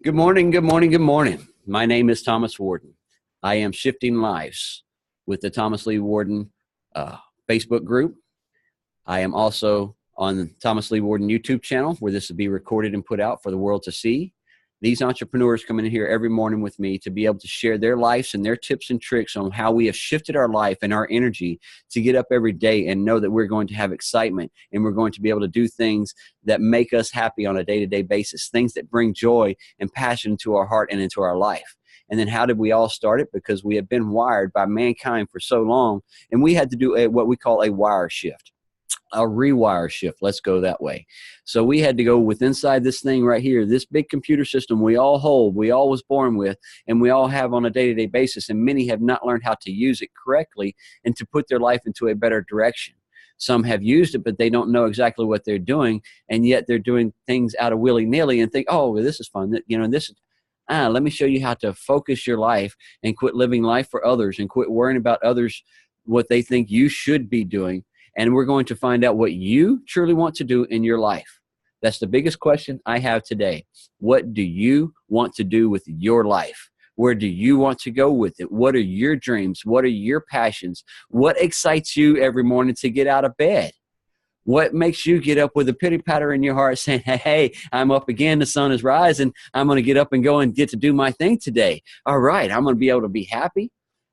Good morning, good morning, good morning. My name is Thomas Warden. I am shifting lives with the Thomas Lee Warden Facebook group. I am also on the Thomas Lee Warden YouTube channel where this will be recorded and put out for the world to see. These entrepreneurs come in here every morning with me to be able to share their lives and their tips and tricks on how we have shifted our life and our energy to get up every day and know that we're going to have excitement and we're going to be able to do things that make us happy on a day-to-day basis, things that bring joy and passion to our heart and into our life. And then how did we all start it? Because we have been wired by mankind for so long, and we had to do what we call a wire shift. A rewire shift. Let's go that way. So we had to go with inside this thing right here, this big computer system we all hold, we all was born with, and we all have on a day-to-day basis, and many have not learned how to use it correctly and to put their life into a better direction. Some have used it, but they don't know exactly what they're doing, and yet they're doing things out of willy-nilly and think, oh, well, this is fun. Let me show you how to focus your life and quit living life for others and quit worrying about others, what they think you should be doing. And we're going to find out what you truly want to do in your life. That's the biggest question I have today. What do you want to do with your life? Where do you want to go with it? What are your dreams? What are your passions? What excites you every morning to get out of bed? What makes you get up with a pity patter in your heart saying, hey, I'm up again, the sun is rising, I'm going to get up and go and get to do my thing today. All right, I'm going to be able to be happy.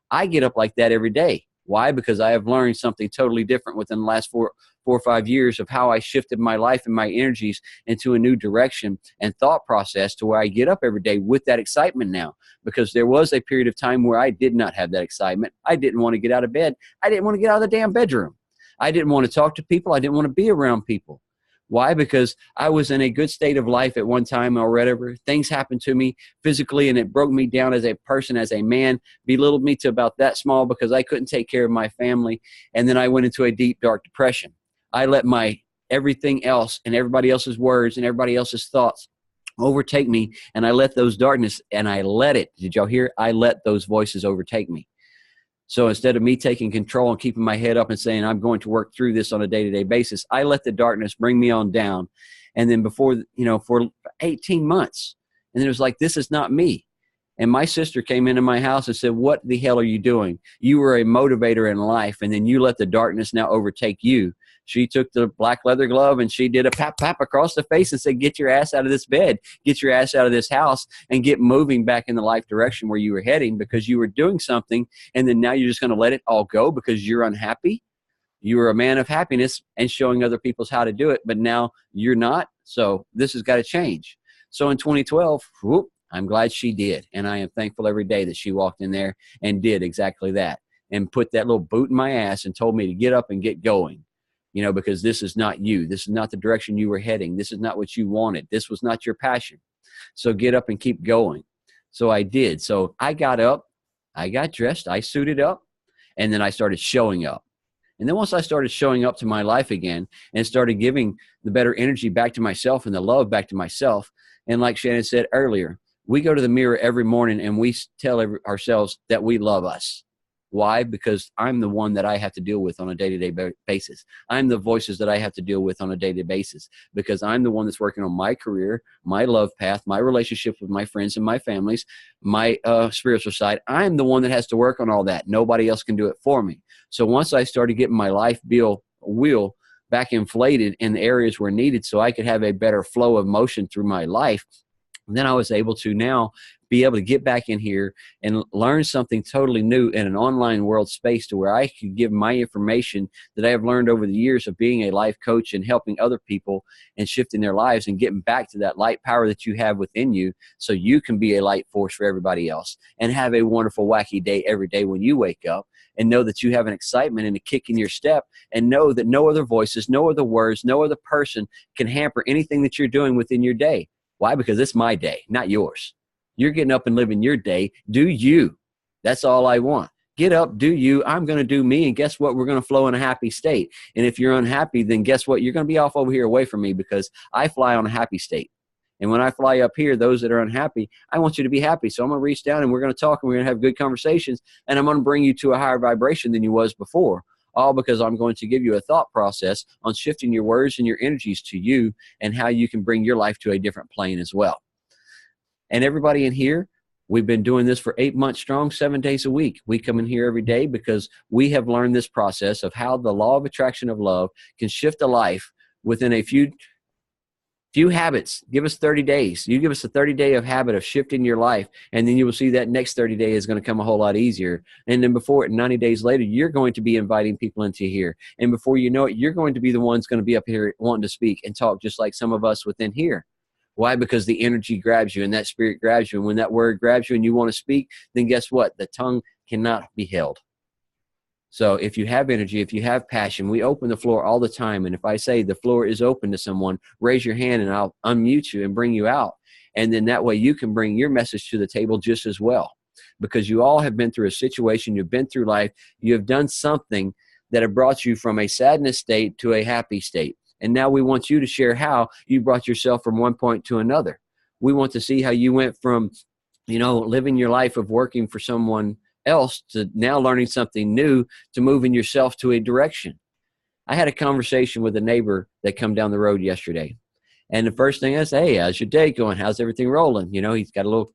I get up like that every day. Why? Because I have learned something totally different within the last four or 5 years of how I shifted my life and my energies into a new direction and thought process to where I get up every day with that excitement now. Because there was a period of time where I did not have that excitement. I didn't want to get out of bed. I didn't want to get out of the damn bedroom. I didn't want to talk to people. I didn't want to be around people. Why? Because I was in a good state of life at one time or whatever. Things happened to me physically, and it broke me down as a person, as a man, belittled me to about that small because I couldn't take care of my family. And then I went into a deep, dark depression. I let my everything else and everybody else's words and everybody else's thoughts overtake me, and I let those darkness, and I let it. Did y'all hear? I let those voices overtake me. So instead of me taking control and keeping my head up and saying, I'm going to work through this on a day-to-day basis, I let the darkness bring me on down. And then for 18 months, and it was like, this is not me. And my sister came into my house and said, what the hell are you doing? You were a motivator in life, and then you let the darkness now overtake you. She took the black leather glove and she did a pap, pap across the face and said, get your ass out of this bed, get your ass out of this house, and get moving back in the life direction where you were heading, because you were doing something, and then now you're just going to let it all go because you're unhappy. You were a man of happiness and showing other people how to do it, but now you're not. So this has got to change. So in 2012, I'm glad she did. And I am thankful every day that she walked in there and did exactly that and put that little boot in my ass and told me to get up and get going. Because this is not you. This is not the direction you were heading. This is not what you wanted. This was not your passion. So get up and keep going. So I did. So I got up, I got dressed, I suited up, and then I started showing up. And then once I started showing up to my life again and started giving the better energy back to myself and the love back to myself, and like Shannon said earlier, we go to the mirror every morning and we tell ourselves that we love us. Why? Because I'm the one that I have to deal with on a day-to-day basis. I'm the voices that I have to deal with on a day-to-day basis, because I'm the one that's working on my career, my love path, my relationships with my friends and my families, my spiritual side. I'm the one that has to work on all that. Nobody else can do it for me. So once I started getting my life wheel back inflated in the areas where needed so I could have a better flow of motion through my life, then I was able to now be able to get back in here and learn something totally new in an online world space to where I could give my information that I have learned over the years of being a life coach and helping other people and shifting their lives and getting back to that light power that you have within you so you can be a light force for everybody else and have a wonderful, wacky day every day when you wake up, and know that you have an excitement and a kick in your step, and know that no other voices, no other words, no other person can hamper anything that you're doing within your day. Why? Because it's my day, not yours. You're getting up and living your day. Do you. That's all I want. Get up, do you. I'm going to do me. And guess what? We're going to flow in a happy state. And if you're unhappy, then guess what? You're going to be off over here away from me, because I fly on a happy state. And when I fly up here, those that are unhappy, I want you to be happy. So I'm going to reach down and we're going to talk and we're going to have good conversations. And I'm going to bring you to a higher vibration than you was before. All because I'm going to give you a thought process on shifting your words and your energies to you and how you can bring your life to a different plane as well. And everybody in here, we've been doing this for 8 months strong, 7 days a week. We come in here every day because we have learned this process of how the law of attraction of love can shift a life within a few habits. Give us 30 days. You give us a 30-day of habit of shifting your life, and then you will see that next 30 days is going to come a whole lot easier. And then before it, 90 days later, you're going to be inviting people into here. And before you know it, you're going to be the ones going to be up here wanting to speak and talk just like some of us within here. Why? Because the energy grabs you and that spirit grabs you. And when that word grabs you and you want to speak, then guess what? The tongue cannot be held. So if you have energy, if you have passion, we open the floor all the time. And if I say the floor is open to someone, raise your hand and I'll unmute you and bring you out. And then that way you can bring your message to the table just as well. Because you all have been through a situation, you've been through life, you have done something that have brought you from a sadness state to a happy state. And now we want you to share how you brought yourself from one point to another. We want to see how you went from, living your life of working for someone else to now learning something new, to moving yourself to a direction. I had a conversation with a neighbor that come down the road yesterday. And the first thing I said, hey, how's your day going? How's everything rolling? He's got a little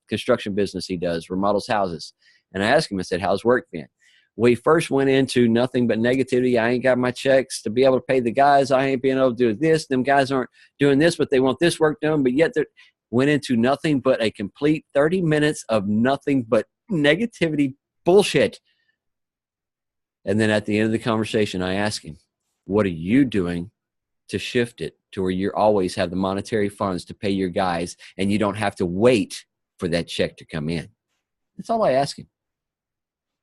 construction business he does, remodels houses. And I asked him, I said, how's work been? We first went into nothing but negativity. I ain't got my checks to be able to pay the guys. I ain't being able to do this. Them guys aren't doing this, but they want this work done. But yet they went into nothing but a complete 30 minutes of nothing but negativity bullshit. And then at the end of the conversation, I asked him, what are you doing to shift it to where you always have the monetary funds to pay your guys and you don't have to wait for that check to come in? That's all I ask him.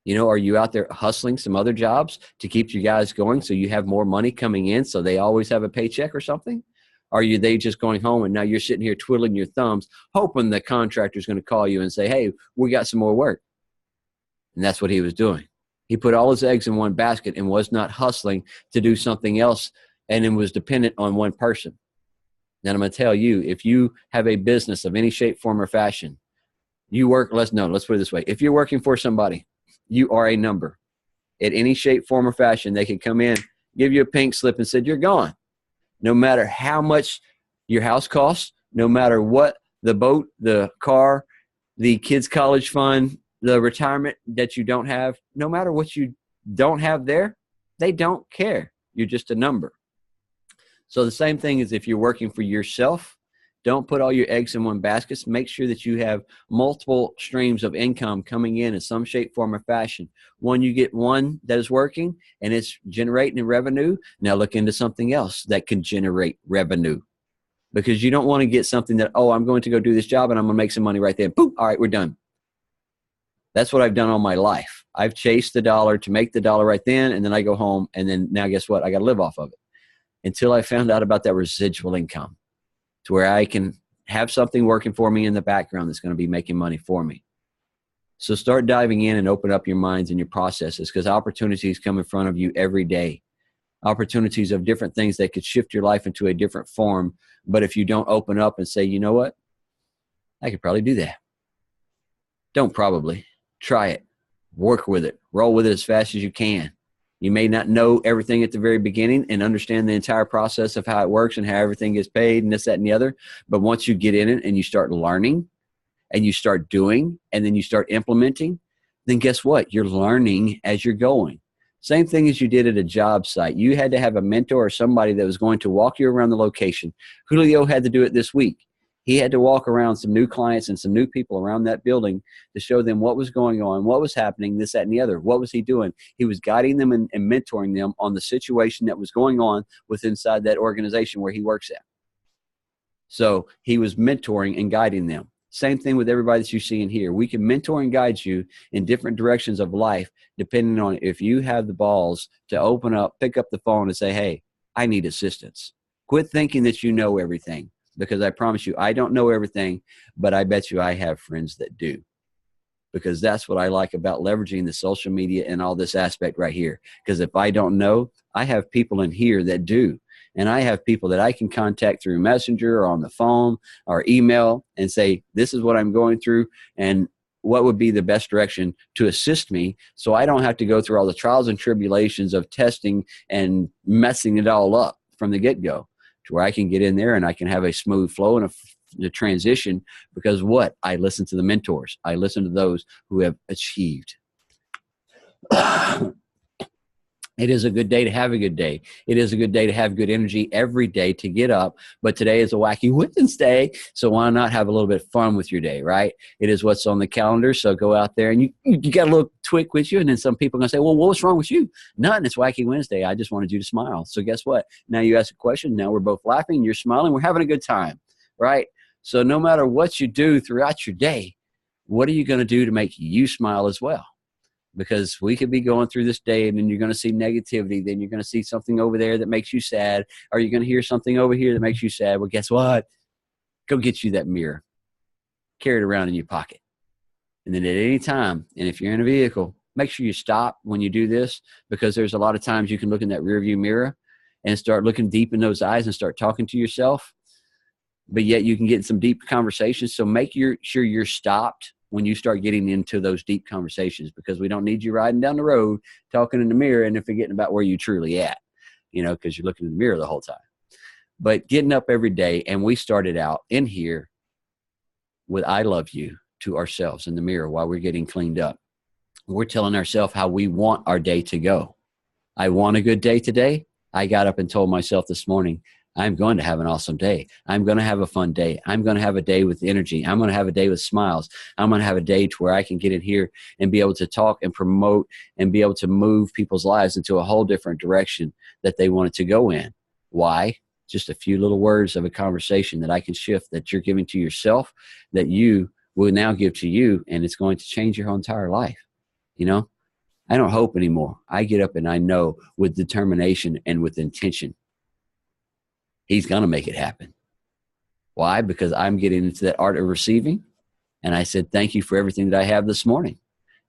Are you out there hustling some other jobs to keep your guys going so you have more money coming in so they always have a paycheck or something? Are they just going home and now you're sitting here twiddling your thumbs, hoping the contractor's going to call you and say, hey, we got some more work? And that's what he was doing. He put all his eggs in one basket and was not hustling to do something else, and it was dependent on one person. Now I'm going to tell you, if you have a business of any shape, form, or fashion, let's put it this way. If you're working for somebody, you are a number. At any shape, form, or fashion, they can come in, give you a pink slip and say, you're gone. No matter how much your house costs, no matter what the boat, the car, the kids' college fund, the retirement that you don't have, no matter what you don't have there, they don't care. You're just a number. So the same thing is if you're working for yourself, don't put all your eggs in one basket. Make sure that you have multiple streams of income coming in some shape, form, or fashion. You get one that is working and it's generating revenue. Now look into something else that can generate revenue, because you don't want to get something that, I'm going to go do this job and I'm going to make some money right there. Boom. All right, we're done. That's what I've done all my life. I've chased the dollar to make the dollar right then. And then I go home and then now guess what? I got to live off of it until I found out about that residual income, to where I can have something working for me in the background that's going to be making money for me. So start diving in and open up your minds and your processes, because opportunities come in front of you every day. Opportunities of different things that could shift your life into a different form. But if you don't open up and say, you know what? I could probably do that. Don't probably. Try it. Work with it. Roll with it as fast as you can. You may not know everything at the very beginning and understand the entire process of how it works and how everything gets paid and this, that, and the other. But once you get in it and you start learning and you start doing and then you start implementing, then guess what? You're learning as you're going. Same thing as you did at a job site. You had to have a mentor or somebody that was going to walk you around the location. Julio had to do it this week. He had to walk around some new clients and some new people around that building to show them what was going on, what was happening, this, that, and the other. What was he doing? He was guiding them and mentoring them on the situation that was going on inside that organization where he works at. So he was mentoring and guiding them. Same thing with everybody that you see in here. We can mentor and guide you in different directions of life, depending on if you have the balls to open up, pick up the phone and say, hey, I need assistance. Quit thinking that you know everything. Because I promise you, I don't know everything, but I bet you I have friends that do. Because that's what I like about leveraging the social media and all this aspect right here. Because if I don't know, I have people in here that do. And I have people that I can contact through Messenger or on the phone or email and say, this is what I'm going through and what would be the best direction to assist me, so I don't have to go through all the trials and tribulations of testing and messing it all up from the get-go. To where I can get in there and I can have a smooth flow and a the transition because what? I listen to the mentors. I listen to those who have achieved. It is a good day to have a good day. It is a good day to have good energy every day to get up. But today is a Wacky Wednesday, so why not have a little bit of fun with your day, right? It is what's on the calendar, so go out there and you got a little twig with you, and then some people are going to say, well, what's wrong with you? Nothing. It's Wacky Wednesday. I just wanted you to smile. So guess what? Now you ask a question. Now we're both laughing. You're smiling. We're having a good time, right? So no matter what you do throughout your day, what are you going to do to make you smile as well? Because we could be going through this day and then you're going to see negativity. Then you're going to see something over there that makes you sad. Or you're going to hear something over here that makes you sad. Well, guess what? Go get you that mirror. Carry it around in your pocket. And then at any time, and if you're in a vehicle, make sure you stop when you do this, because there's a lot of times you can look in that rearview mirror and start looking deep in those eyes and start talking to yourself. But yet you can get in some deep conversations. So make sure you're stopped when you start getting into those deep conversations, because we don't need you riding down the road talking in the mirror and then forgetting about where you're truly at, because you're looking in the mirror the whole time. But getting up every day, and we started out in here with I love you to ourselves in the mirror while we're getting cleaned up. We're telling ourselves how we want our day to go. I want a good day today. I got up and told myself this morning, I'm going to have an awesome day. I'm going to have a fun day. I'm going to have a day with energy. I'm going to have a day with smiles. I'm going to have a day to where I can get in here and be able to talk and promote and be able to move people's lives into a whole different direction that they want it to go in. Why? Just a few little words of a conversation that I can shift, that you're giving to yourself, that you will now give to you, and it's going to change your whole entire life. I don't hope anymore. I get up and I know with determination and with intention, He's going to make it happen. Why? Because I'm getting into that art of receiving. And I said, thank you for everything that I have this morning.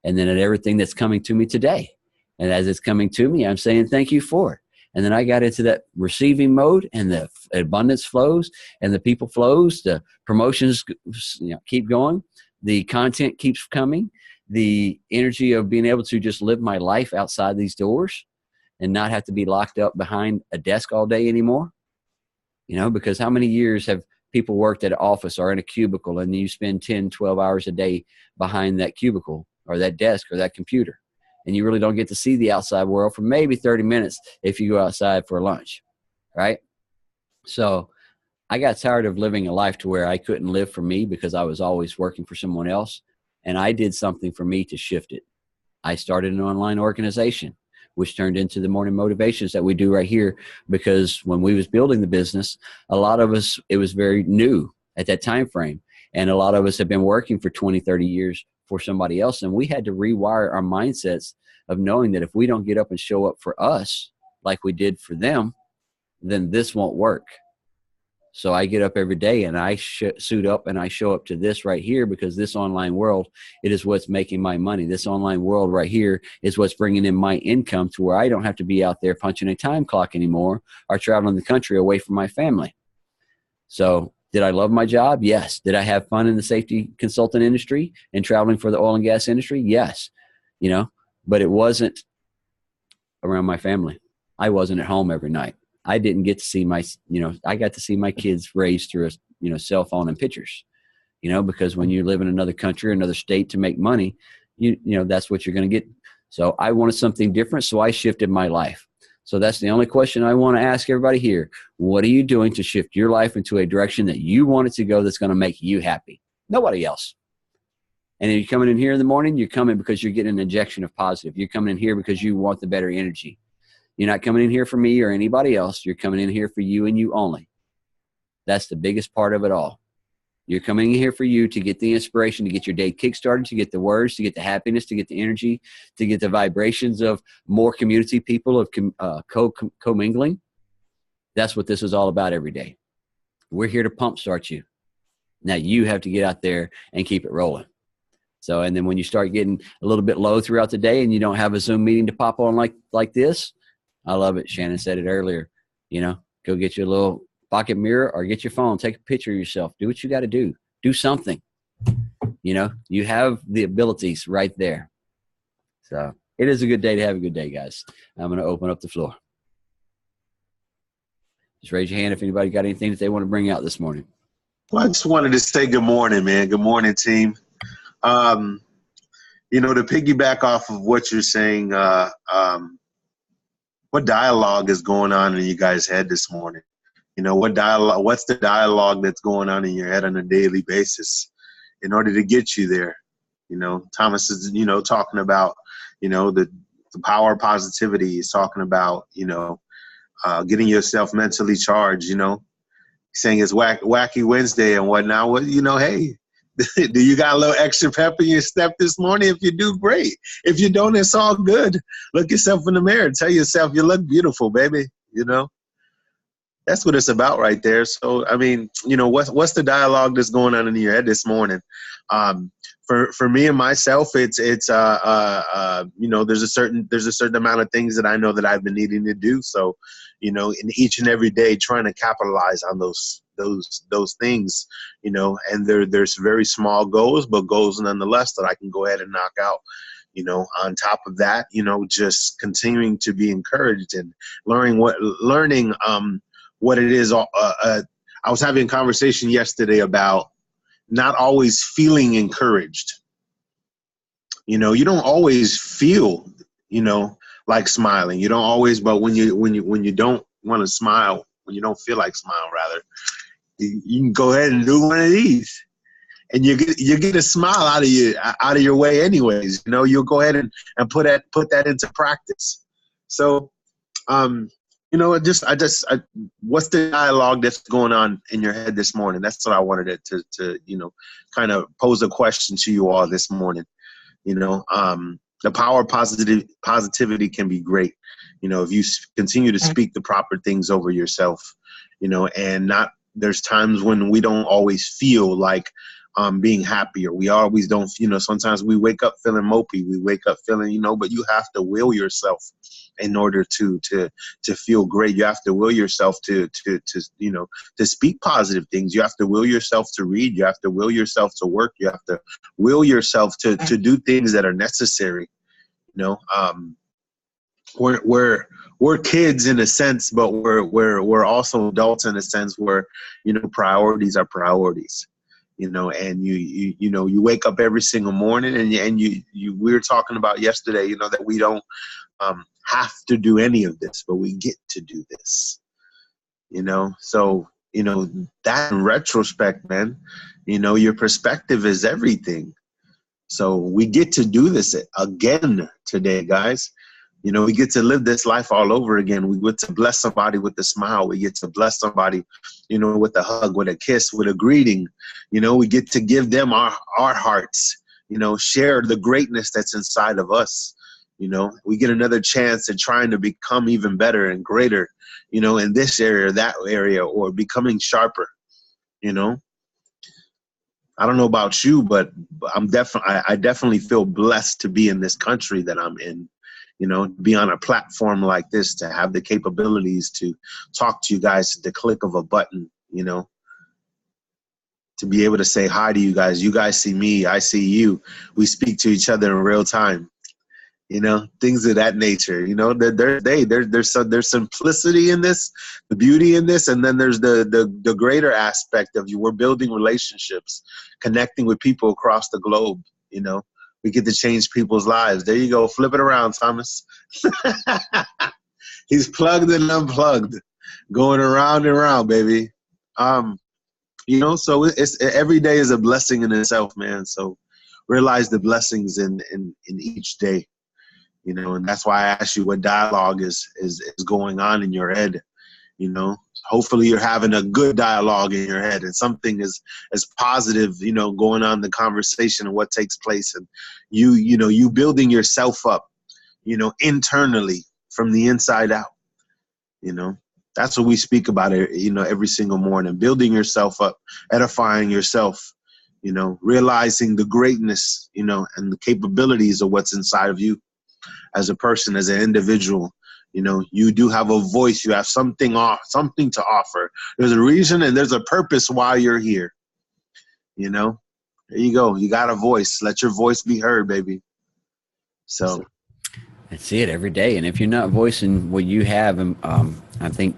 And then at everything that's coming to me today. And as it's coming to me, I'm saying thank you for it. And then I got into that receiving mode, and the abundance flows and the people flows, the promotions keep going. The content keeps coming. The energy of being able to just live my life outside these doors and not have to be locked up behind a desk all day anymore. Because how many years have people worked at an office or in a cubicle, and you spend 10, 12 hours a day behind that cubicle or that desk or that computer, and you really don't get to see the outside world for maybe 30 minutes if you go outside for lunch, right? So I got tired of living a life to where I couldn't live for me because I was always working for someone else, and I did something for me to shift it. I started an online organization, which turned into the morning motivations that we do right here. Because when we was building the business, a lot of us, it was very new at that time frame. And a lot of us have been working for 20, 30 years for somebody else. And we had to rewire our mindsets of knowing that if we don't get up and show up for us like we did for them, then this won't work. So I get up every day and I suit up and I show up to this right here, because this online world, it is what's making my money. This online world right here is what's bringing in my income to where I don't have to be out there punching a time clock anymore or traveling the country away from my family. So did I love my job? Yes. Did I have fun in the safety consultant industry and traveling for the oil and gas industry? Yes. But it wasn't around my family. I wasn't at home every night. I didn't get to see I got to see my kids raised through a cell phone and pictures, because when you live in another country, another state to make money, that's what you're going to get. So I wanted something different. So I shifted my life. So that's the only question I want to ask everybody here. What are you doing to shift your life into a direction that you want it to go, that's going to make you happy? Nobody else. And if you're coming in here in the morning, you're coming because you're getting an injection of positive. You're coming in here because you want the better energy. You're not coming in here for me or anybody else. You're coming in here for you and you only. That's the biggest part of it all. You're coming in here for you to get the inspiration, to get your day kickstarted, to get the words, to get the happiness, to get the energy, to get the vibrations of more community people, of co-mingling. That's what this is all about every day. We're here to pump start you. Now you have to get out there and keep it rolling. So, and then when you start getting a little bit low throughout the day and you don't have a Zoom meeting to pop on like this, I love it. Shannon said it earlier. Go get your little pocket mirror or get your phone, take a picture of yourself. Do what you got to do. Do something. You have the abilities right there. So it is a good day to have a good day, guys. I'm going to open up the floor. Just raise your hand if anybody got anything that they want to bring out this morning. Well, I just wanted to say good morning, man. Good morning, team. To piggyback off of what you're saying, what dialogue is going on in you guys' head this morning? What's the dialogue that's going on in your head on a daily basis in order to get you there? Thomas is, talking about, the power of positivity. He's talking about, getting yourself mentally charged, saying it's Wacky Wednesday and whatnot. Well, hey, do you got a little extra pep in your step this morning? If you do, great. If you don't, it's all good. Look yourself in the mirror. Tell yourself you look beautiful, baby. That's what it's about right there. So, what's the dialogue that's going on in your head this morning? For me and myself, it's there's a certain amount of things that I know that I've been needing to do. So, in each and every day, trying to capitalize on those things, and there's very small goals, but goals nonetheless that I can go ahead and knock out. On top of that, just continuing to be encouraged and learning what it is. I was having a conversation yesterday about not always feeling encouraged. You don't always feel, like smiling. You don't always, but when you don't want to smile, when you don't feel like smiling, rather, you can go ahead and do one of these, and you get a smile out of your way, anyways. You'll go ahead and put that into practice. So, what's the dialogue that's going on in your head this morning? That's what I wanted to kind of pose a question to you all this morning. The power of positivity can be great. If you continue to speak the proper things over yourself, and there's times when we don't always feel like being happy, or we always don't, sometimes we wake up feeling mopey. We wake up feeling, but you have to will yourself in order to feel great. You have to will yourself to speak positive things. You have to will yourself to read. You have to will yourself to work. You have to will yourself to do things that are necessary. We're kids in a sense, but we're also adults in a sense where, priorities are priorities. And you wake up every single morning, and we were talking about yesterday, that we don't have to do any of this, but we get to do this. So that in retrospect, man, your perspective is everything. So we get to do this again today, guys. We get to live this life all over again. We get to bless somebody with a smile. We get to bless somebody, with a hug, with a kiss, with a greeting. We get to give them our hearts, share the greatness that's inside of us. We get another chance at trying to become even better and greater, in this area or that area, or becoming sharper. I don't know about you, but I definitely feel blessed to be in this country that I'm in. Be on a platform like this, to have the capabilities to talk to you guys at the click of a button, to be able to say hi to you guys. You guys see me, I see you. We speak to each other in real time, things of that nature. There's simplicity in this, the beauty in this, and then there's the greater aspect of you. We're building relationships, connecting with people across the globe, We get to change people's lives. There you go. Flip it around, Thomas. He's plugged and unplugged, going around and around, baby. So it's every day is a blessing in itself, man. So realize the blessings in each day, and that's why I asked you what dialogue is going on in your head. Hopefully you're having a good dialogue in your head, and something is positive, going on in the conversation and what takes place, and you building yourself up, internally from the inside out. That's what we speak about, every single morning, building yourself up, edifying yourself, realizing the greatness, and the capabilities of what's inside of you as a person, as an individual. You do have a voice. You have something to offer. There's a reason and there's a purpose why you're here. There you go. You got a voice. Let your voice be heard, baby. So that's it every day. And if you're not voicing what you have, I think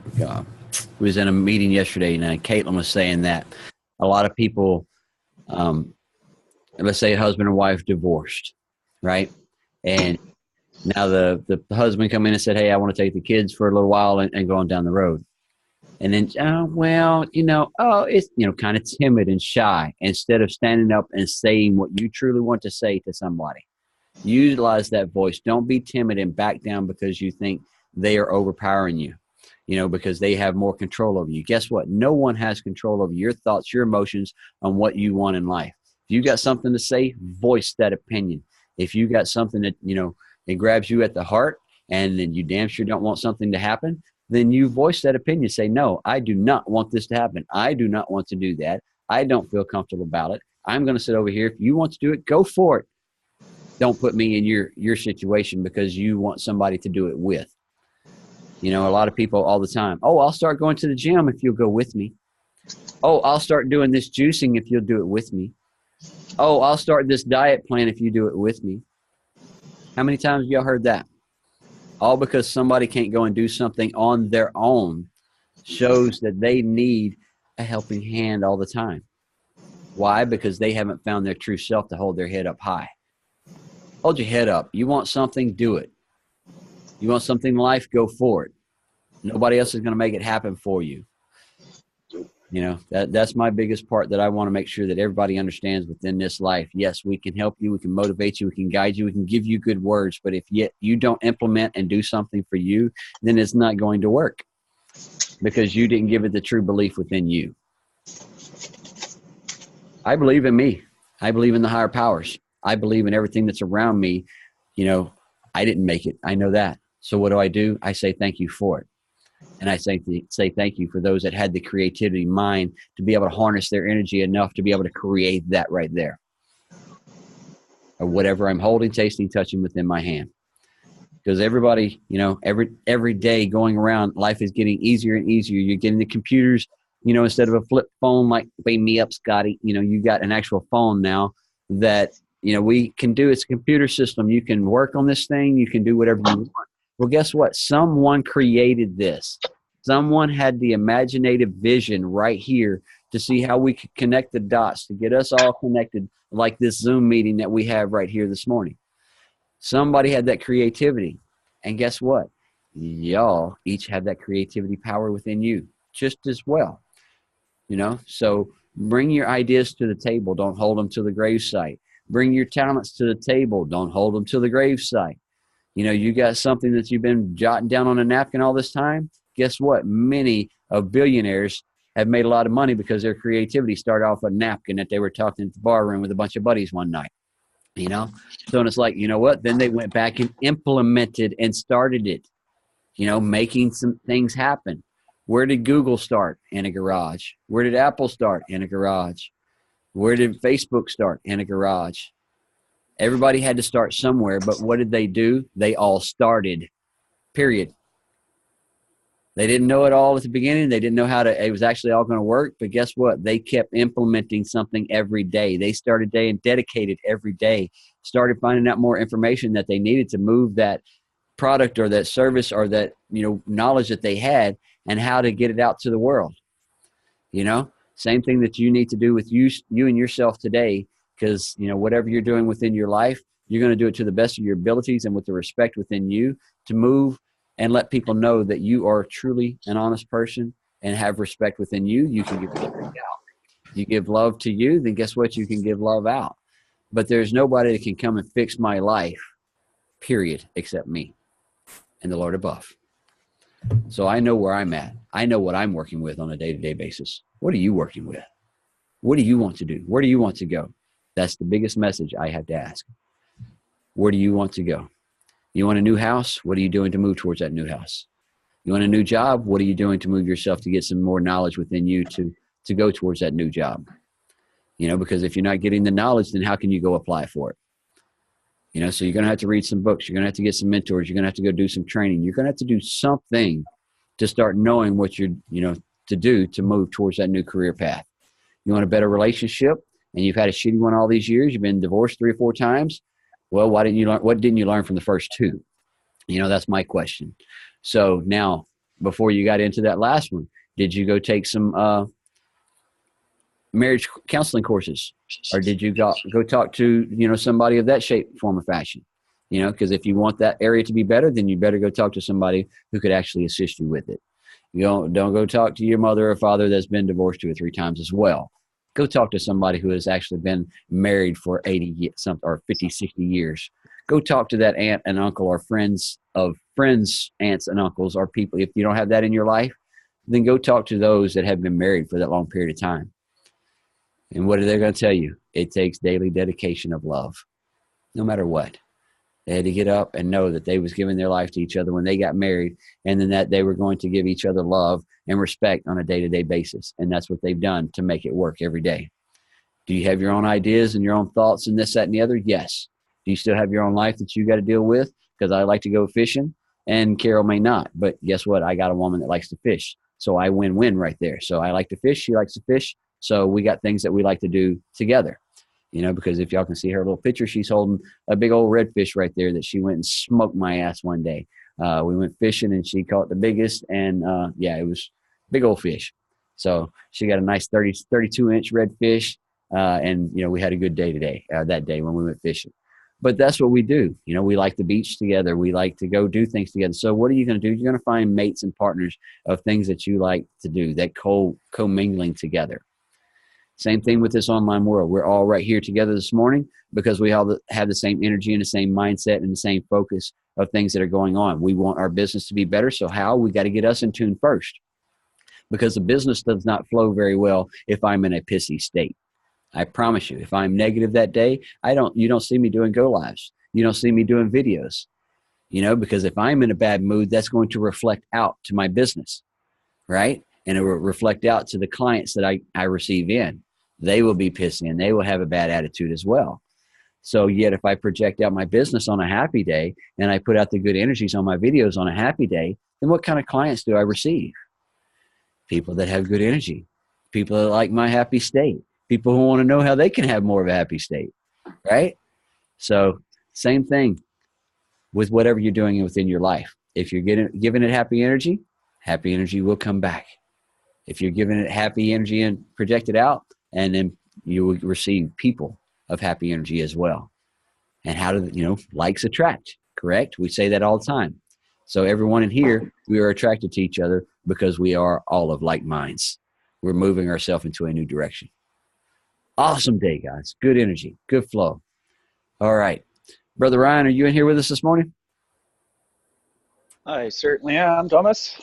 we was in a meeting yesterday, and Caitlin was saying that a lot of people, let's say a husband and wife divorced, right? And now the husband come in and said, hey, I want to take the kids for a little while and go on down the road. And then, it's, kind of timid and shy instead of standing up and saying what you truly want to say to somebody. Utilize that voice. Don't be timid and back down because you think they are overpowering you, because they have more control over you. Guess what? No one has control over your thoughts, your emotions on what you want in life. If you got something to say, voice that opinion. If you got something that, it grabs you at the heart and then you damn sure don't want something to happen, then you voice that opinion. Say, no, I do not want this to happen. I do not want to do that. I don't feel comfortable about it. I'm going to sit over here. If you want to do it, go for it. Don't put me in your situation because you want somebody to do it with. A lot of people all the time, oh, I'll start going to the gym if you'll go with me. Oh, I'll start doing this juicing if you'll do it with me. Oh, I'll start this diet plan if you do it with me. How many times have y'all heard that? All because somebody can't go and do something on their own shows that they need a helping hand all the time. Why? Because they haven't found their true self to hold their head up high. Hold your head up. You want something, do it. You want something in life, go for it. Nobody else is going to make it happen for you. That's my biggest part that I want to make sure that everybody understands within this life. Yes, we can help you. We can motivate you. We can guide you. We can give you good words. But if yet you don't implement and do something for you, then it's not going to work because you didn't give it the true belief within you. I believe in me. I believe in the higher powers. I believe in everything that's around me. I didn't make it. I know that. So what do? I say thank you for it. And I say thank you for those that had the creativity mind to be able to harness their energy enough to be able to create that right there. Or whatever I'm holding, tasting, touching within my hand. Because everybody, every day going around, life is getting easier and easier. You're getting the computers, instead of a flip phone, like, beam me up, Scotty, you got an actual phone now that, we can do. It's a computer system. You can work on this thing. You can do whatever you want. Well, guess what? Someone created this. Someone had the imaginative vision right here to see how we could connect the dots to get us all connected like this Zoom meeting that we have right here this morning. Somebody had that creativity. And guess what? Y'all each have that creativity power within you just as well. So bring your ideas to the table. Don't hold them to the gravesite. Bring your talents to the table. Don't hold them to the gravesite. You got something that you've been jotting down on a napkin all this time. Guess what? Many of billionaires have made a lot of money because their creativity started off a napkin that they were talking at the bar room with a bunch of buddies one night. So it's like, what? Then they went back and implemented and started it, making some things happen. Where did Google start? In a garage. Where did Apple start? In a garage. Where did Facebook start? In a garage. Everybody had to start somewhere, but what did they do? They all started, period. They didn't know it all at the beginning. They didn't know how it was actually all going to work, but guess what? They kept implementing something every day. They started day and dedicated every day, started finding out more information that they needed to move that product or that service or that, knowledge that they had and how to get it out to the world. Same thing that you need to do with you and yourself today. Because, whatever you're doing within your life, you're going to do it to the best of your abilities and with the respect within you to move and let people know that you are truly an honest person and have respect within you. You can give respect out. You give love to you, then guess what? You can give love out. But there's nobody that can come and fix my life, period, except me and the Lord above. So I know where I'm at. I know what I'm working with on a day-to-day basis. What are you working with? What do you want to do? Where do you want to go? That's the biggest message I have to ask. Where do you want to go? You want a new house? What are you doing to move towards that new house? You want a new job? What are you doing to move yourself to get some more knowledge within you to go towards that new job? Because if you're not getting the knowledge, then how can you go apply for it? So you're going to have to read some books. You're going to have to get some mentors. You're going to have to go do some training. You're going to have to do something to start knowing what you're, to do to move towards that new career path. You want a better relationship? And you've had a shitty one all these years, you've been divorced 3 or 4 times. Well, why didn't you learn? What didn't you learn from the first 2? That's my question. So now, before you got into that last one, did you go take some marriage counseling courses? Or did you go talk to, somebody of that shape, form, or fashion? Because if you want that area to be better, then you better go talk to somebody who could actually assist you with it. You don't go talk to your mother or father that's been divorced 2 or 3 times as well. Go talk to somebody who has actually been married for 80 something or 50, 60 years. Go talk to that aunt and uncle or friends of friends, aunts and uncles, or people. If you don't have that in your life, then go talk to those that have been married for that long period of time. And what are they going to tell you? It takes daily dedication of love, no matter what. They had to get up and know that they was giving their life to each other when they got married, and then that they were going to give each other love and respect on a day-to-day basis. And that's what they've done to make it work every day. Do you have your own ideas and your own thoughts and this, that, and the other? Yes. Do you still have your own life that you got to deal with? Because I like to go fishing, and Carol may not. But guess what? I got a woman that likes to fish. So I win-win right there. So I like to fish. She likes to fish. So we got things that we like to do together. Because if y'all can see her little picture, she's holding a big old redfish right there that she went and smoked my ass one day. We went fishing and she caught the biggest, and it was big old fish. So she got a nice 32-inch redfish, and we had a good day today, that day when we went fishing. But that's what we do. We like the beach together. We like to go do things together. So what are you going to do? You're going to find mates and partners of things that you like to do, that co-mingling together. Same thing with this online world. We're all right here together this morning because we all have the same energy and the same mindset and the same focus of things that are going on. We want our business to be better. So how? We got to get us in tune first, because the business does not flow very well if I'm in a pissy state. I promise you, if I'm negative that day, you don't see me doing go lives. You don't see me doing videos, because if I'm in a bad mood, that's going to reflect out to my business, right? And it will reflect out to the clients that I receive in. They will be pissy and they will have a bad attitude as well. So yet if I project out my business on a happy day and I put out the good energies on my videos on a happy day, then what kind of clients do I receive? People that have good energy, people that like my happy state, people who want to know how they can have more of a happy state, right? So same thing with whatever you're doing within your life. If you're giving it happy energy will come back. If you're giving it happy energy and project it out, and then you will receive people of happy energy as well. And how do likes attract, correct? We say that all the time. So everyone in here, we are attracted to each other because we are all of like minds. We're moving ourselves into a new direction. Awesome day, guys. Good energy, good flow. All right. Brother Ryan, are you in here with us this morning? I certainly am, Thomas.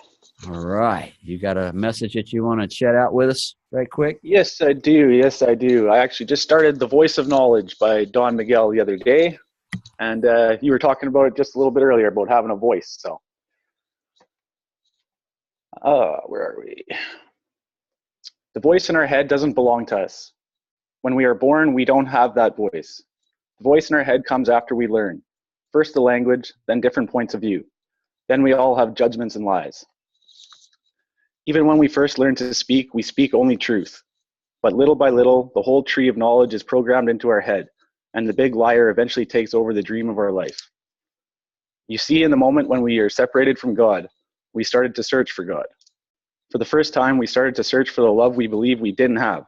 All right. You got a message that you want to chat out with us right quick? Yes, I do. Yes, I do. I actually just started The Voice of Knowledge by Don Miguel the other day. And you were talking about it just a little bit earlier about having a voice. So, where are we? The voice in our head doesn't belong to us. When we are born, we don't have that voice. The voice in our head comes after we learn. First the language, then different points of view. Then we all have judgments and lies. Even when we first learn to speak, we speak only truth. But little by little, the whole tree of knowledge is programmed into our head, and the big liar eventually takes over the dream of our life. You see, in the moment when we are separated from God, we started to search for God. For the first time, we started to search for the love we believed we didn't have.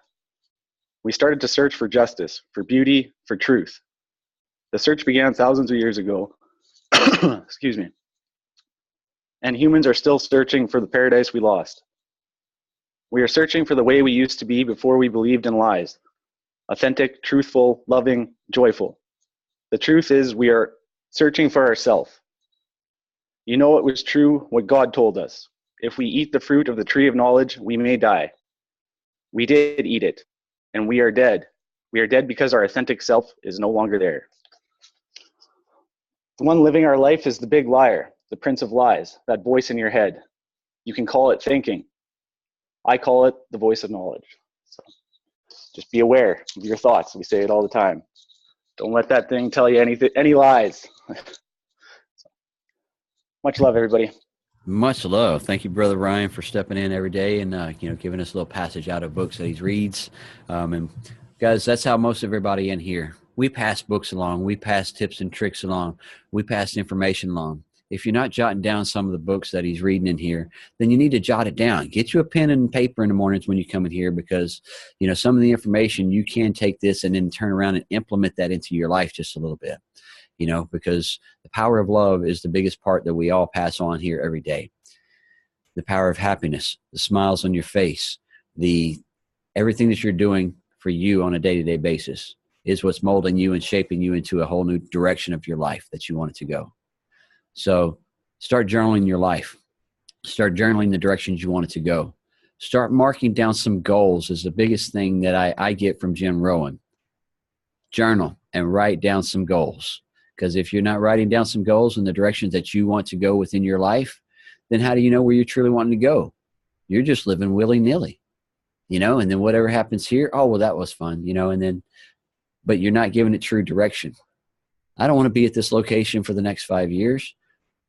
We started to search for justice, for beauty, for truth. The search began thousands of years ago. Excuse me. And humans are still searching for the paradise we lost. We are searching for the way we used to be before we believed in lies. Authentic, truthful, loving, joyful. The truth is we are searching for ourselves. It was true what God told us. If we eat the fruit of the tree of knowledge, we may die. We did eat it, and we are dead. We are dead because our authentic self is no longer there. The one living our life is the big liar, the prince of lies, that voice in your head. You can call it thinking. I call it the voice of knowledge. So just be aware of your thoughts. We say it all the time. Don't let that thing tell you any lies. So, much love, everybody. Much love. Thank you, Brother Ryan, for stepping in every day and giving us a little passage out of books that he reads. And guys, that's how most of everybody in here, we pass books along. We pass tips and tricks along. We pass information along. if you're not jotting down some of the books that he's reading in here, then you need to jot it down. Get you a pen and paper in the mornings when you come in here, because, you know, some of the information, you can take this and then turn around and implement that into your life just a little bit, you know, because the power of love is the biggest part that we all pass on here every day. The power of happiness, the smiles on your face, everything that you're doing for you on a day-to-day basis is what's molding you and shaping you into a whole new direction of your life that you want it to go. So start journaling your life. Start journaling the directions you want it to go. Start marking down some goals is the biggest thing that I get from Jim Rohn. Journal and write down some goals. Because if you're not writing down some goals in the directions that you want to go within your life, then how do you know where you're truly wanting to go? You're just living willy-nilly, you know, and then whatever happens here, oh, well, that was fun, you know, and then, but you're not giving it true direction. I don't want to be at this location for the next 5 years.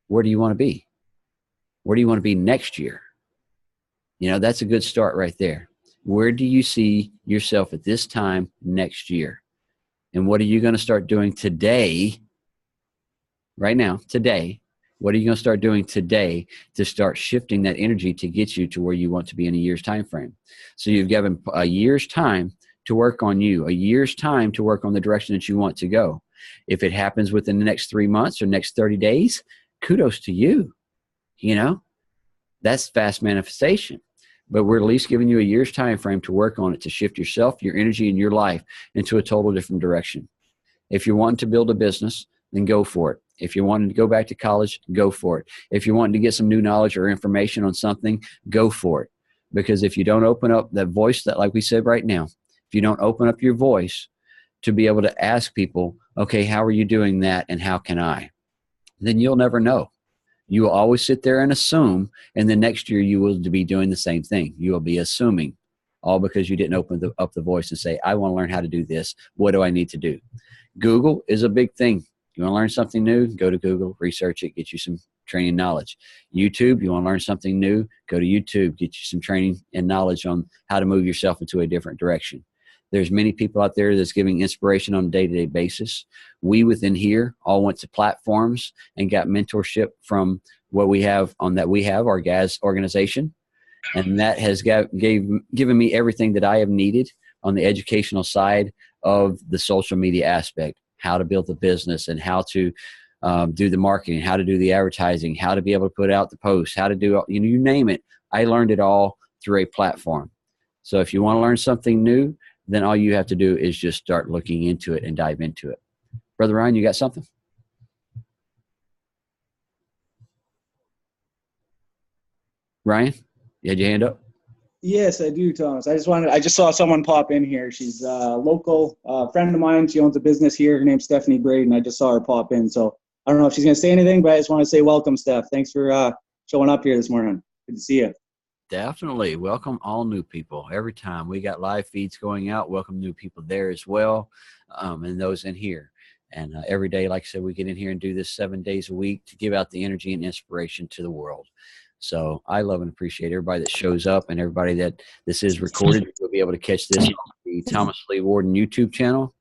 Where do you want to be? Where do you want to be next year? You know, that's a good start right there. Where do you see yourself at this time next year? And what are you going to start doing today, right now, today? What are you going to start doing today to start shifting that energy to get you to where you want to be in a year's time frame? So you've given a year's time to work on you, a year's time to work on the direction that you want to go. If it happens within the next 3 months or next 30 days, kudos to you. You know, that's fast manifestation. But we're at least giving you a year's time frame to work on it, to shift yourself, your energy, and your life into a total different direction. If you're wanting to build a business, then go for it. If you're wanting to go back to college, go for it. If you're wanting to get some new knowledge or information on something, go for it. Because if you don't open up that voice, that, like we said right now, if you don't open up your voice to be able to ask people, okay, how are you doing that and how can I? Then you'll never know. You will always sit there and assume, and the next year you will be doing the same thing. You will be assuming, all because you didn't open up the voice and say, I want to learn how to do this. What do I need to do? Google is a big thing. You want to learn something new? Go to Google, research it, get you some training knowledge. YouTube, you want to learn something new? Go to YouTube, get you some training and knowledge on how to move yourself into a different direction. There's many people out there that's giving inspiration on a day-to-day basis. We within here all went to platforms and got mentorship from what we have on that we have, our GAS organization. And that has given me everything that I have needed on the educational side of the social media aspect, how to build a business and how to do the marketing, how to do the advertising, how to be able to put out the posts, how to do, you know, you name it. I learned it all through a platform. So if you want to learn something new, then all you have to do is just start looking into it and dive into it. Brother Ryan, you got something? Ryan, you had your hand up? Yes, I do, Thomas. I just saw someone pop in here. She's a local friend of mine. She owns a business here. Her name's Stephanie Braden. I just saw her pop in. So I don't know if she's going to say anything, but I just want to say welcome, Steph. Thanks for showing up here this morning. Good to see you. Definitely. Welcome all new people. Every time we got live feeds going out, welcome new people there as well, and those in here. And every day, like I said, we get in here and do this 7 days a week to give out the energy and inspiration to the world. So I love and appreciate everybody that shows up and everybody that this is recorded. You'll be able to catch this on the Thomas Lee Warden YouTube channel.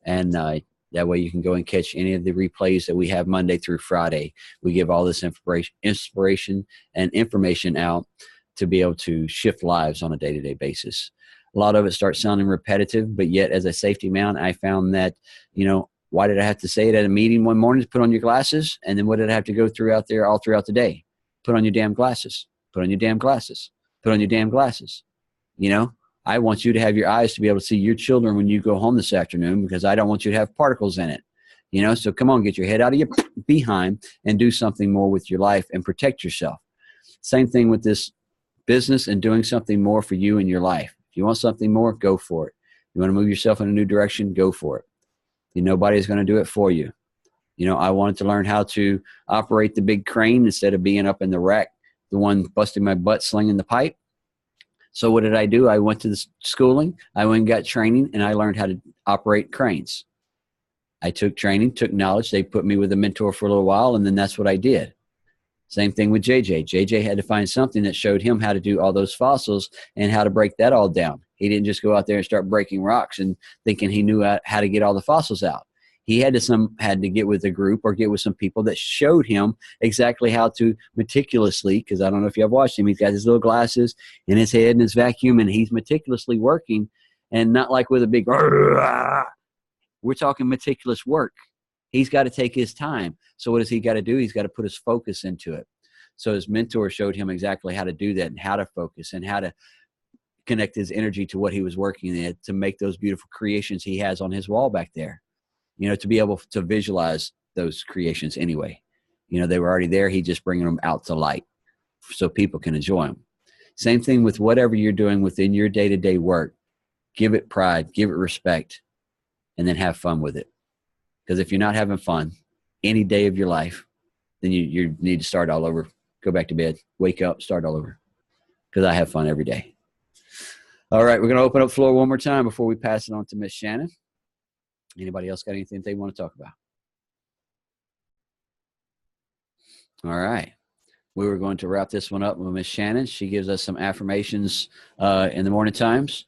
And that way you can go and catch any of the replays that we have Monday through Friday. We give all this inspiration and information out to be able to shift lives on a day-to-day basis. A lot of it starts sounding repetitive, but yet as a safety man, I found that, you know, why did I have to say it at a meeting one morning to put on your glasses? And then what did I have to go through out there all throughout the day? Put on your damn glasses. Put on your damn glasses. Put on your damn glasses. You know, I want you to have your eyes to be able to see your children when you go home this afternoon, because I don't want you to have particles in it. You know, so come on, get your head out of your behind and do something more with your life and protect yourself. Same thing with this business and doing something more for you in your life. If you want something more, go for it. You want to move yourself in a new direction, go for it. Nobody's going to do it for you. You know, I wanted to learn how to operate the big crane instead of being up in the rack, the one busting my butt slinging the pipe. So what did I do? I went to the schooling, I went and got training, and I learned how to operate cranes. I took training, took knowledge. They put me with a mentor for a little while, and then that's what I did. Same thing with JJ. JJ had to find something that showed him how to do all those fossils and how to break that all down. He didn't just go out there and start breaking rocks and thinking he knew how to get all the fossils out. He had to get with a group or get with some people that showed him exactly how to meticulously, because I don't know if you have watched him, he's got his little glasses in his head and his vacuum, and he's meticulously working, and not like with a big, we're talking meticulous work. He's got to take his time. So what does he got to do? He's got to put his focus into it. So his mentor showed him exactly how to do that and how to focus and how to connect his energy to what he was working at to make those beautiful creations he has on his wall back there. You know, to be able to visualize those creations anyway. You know, they were already there. He's just bringing them out to light so people can enjoy them. Same thing with whatever you're doing within your day-to-day work. Give it pride, give it respect, and then have fun with it. Because if you're not having fun any day of your life, then you need to start all over. Go back to bed, wake up, start all over. Because I have fun every day. All right, we're going to open up the floor one more time before we pass it on to Miss Shannon. Anybody else got anything they want to talk about? All right. We were going to wrap this one up with Miss Shannon. She gives us some affirmations in the morning times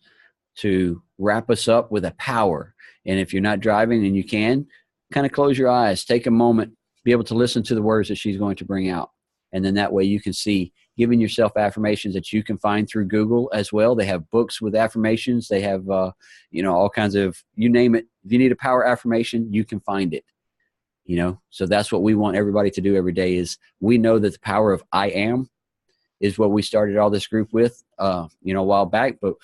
to wrap us up with a power. And if you're not driving and you can, kind of close your eyes, take a moment, be able to listen to the words that she's going to bring out. And then that way you can see giving yourself affirmations that you can find through Google as well. They have books with affirmations. They have, all kinds of, you name it. If you need a power affirmation, you can find it. You know, so that's what we want everybody to do every day is we know that the power of I am is what we started all this group with, a while back, but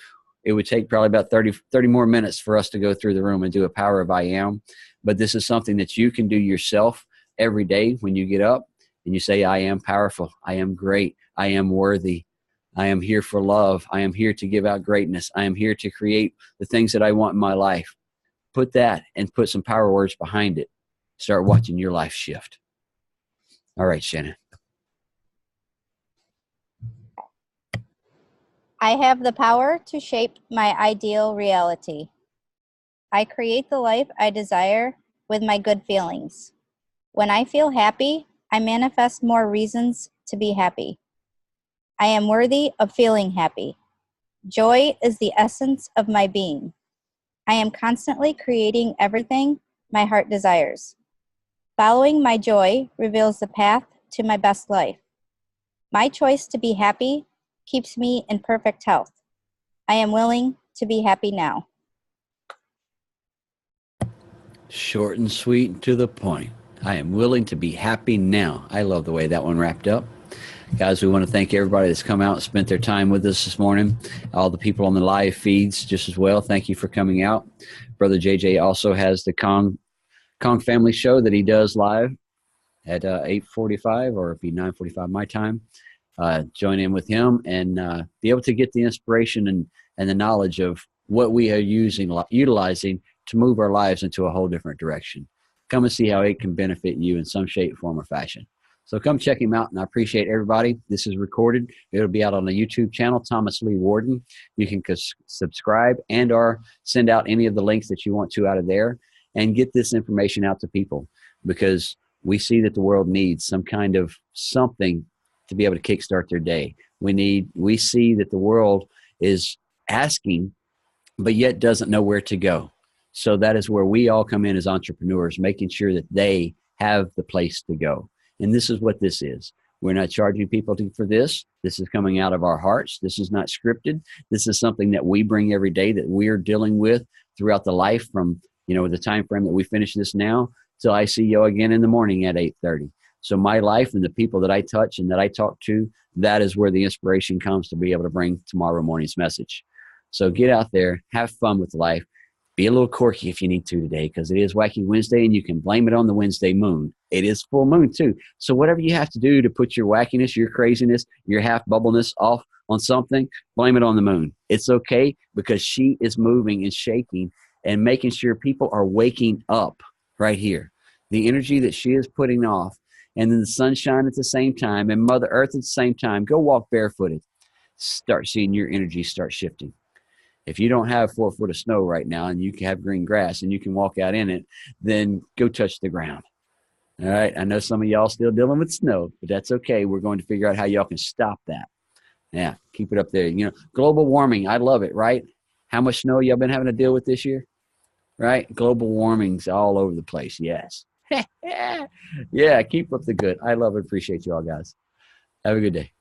it would take probably about 30 more minutes for us to go through the room and do a power of I am. But this is something that you can do yourself every day when you get up and you say, I am powerful. I am great. I am worthy. I am here for love. I am here to give out greatness. I am here to create the things that I want in my life. Put that and put some power words behind it. Start watching your life shift. All right, Shannon. I have the power to shape my ideal reality. I create the life I desire with my good feelings. When I feel happy, I manifest more reasons to be happy. I am worthy of feeling happy. Joy is the essence of my being. I am constantly creating everything my heart desires. Following my joy reveals the path to my best life. My choice to be happy keeps me in perfect health. I am willing to be happy now. Short and sweet and to the point. I am willing to be happy now. I love the way that one wrapped up. Guys, we want to thank everybody that's come out and spent their time with us this morning. All the people on the live feeds just as well. Thank you for coming out. Brother JJ also has the Kong Family Show that he does live at 8:45 or it'd be 9:45 my time. Join in with him and be able to get the inspiration and the knowledge of what we are utilizing to move our lives into a whole different direction. Come and see how it can benefit you in some shape, form, or fashion. So come check him out, and I appreciate everybody. This is recorded. It'll be out on the YouTube channel, Thomas Lee Warden. You can subscribe and or send out any of the links that you want to out of there and get this information out to people because we see that the world needs some kind of something to be able to kickstart their day. We see that the world is asking, but yet doesn't know where to go. So that is where we all come in as entrepreneurs, making sure that they have the place to go. And this is what this is. We're not charging people for this. This is coming out of our hearts. This is not scripted. This is something that we bring every day that we're dealing with throughout the life from, the time frame that we finish this now till I see you again in the morning at 8:30. So my life and the people that I touch and that I talk to, that is where the inspiration comes to be able to bring tomorrow morning's message. So get out there, have fun with life. Be a little quirky if you need to today because it is Wacky Wednesday and you can blame it on the Wednesday moon. It is full moon too. So whatever you have to do to put your wackiness, your craziness, your half bubbleness off on something, blame it on the moon. It's okay because she is moving and shaking and making sure people are waking up right here. The energy that she is putting off and then the sunshine at the same time and Mother Earth at the same time. Go walk barefooted. Start seeing your energy start shifting. If you don't have 4 foot of snow right now and you can have green grass and you can walk out in it, then go touch the ground. All right. I know some of y'all still dealing with snow, but that's okay. We're going to figure out how y'all can stop that. Yeah. Keep it up there. Global warming. I love it, right? How much snow y'all been having to deal with this year? right? Global warming's all over the place. Yes. Yeah, keep up the good. I love and appreciate you all, guys. Have a good day.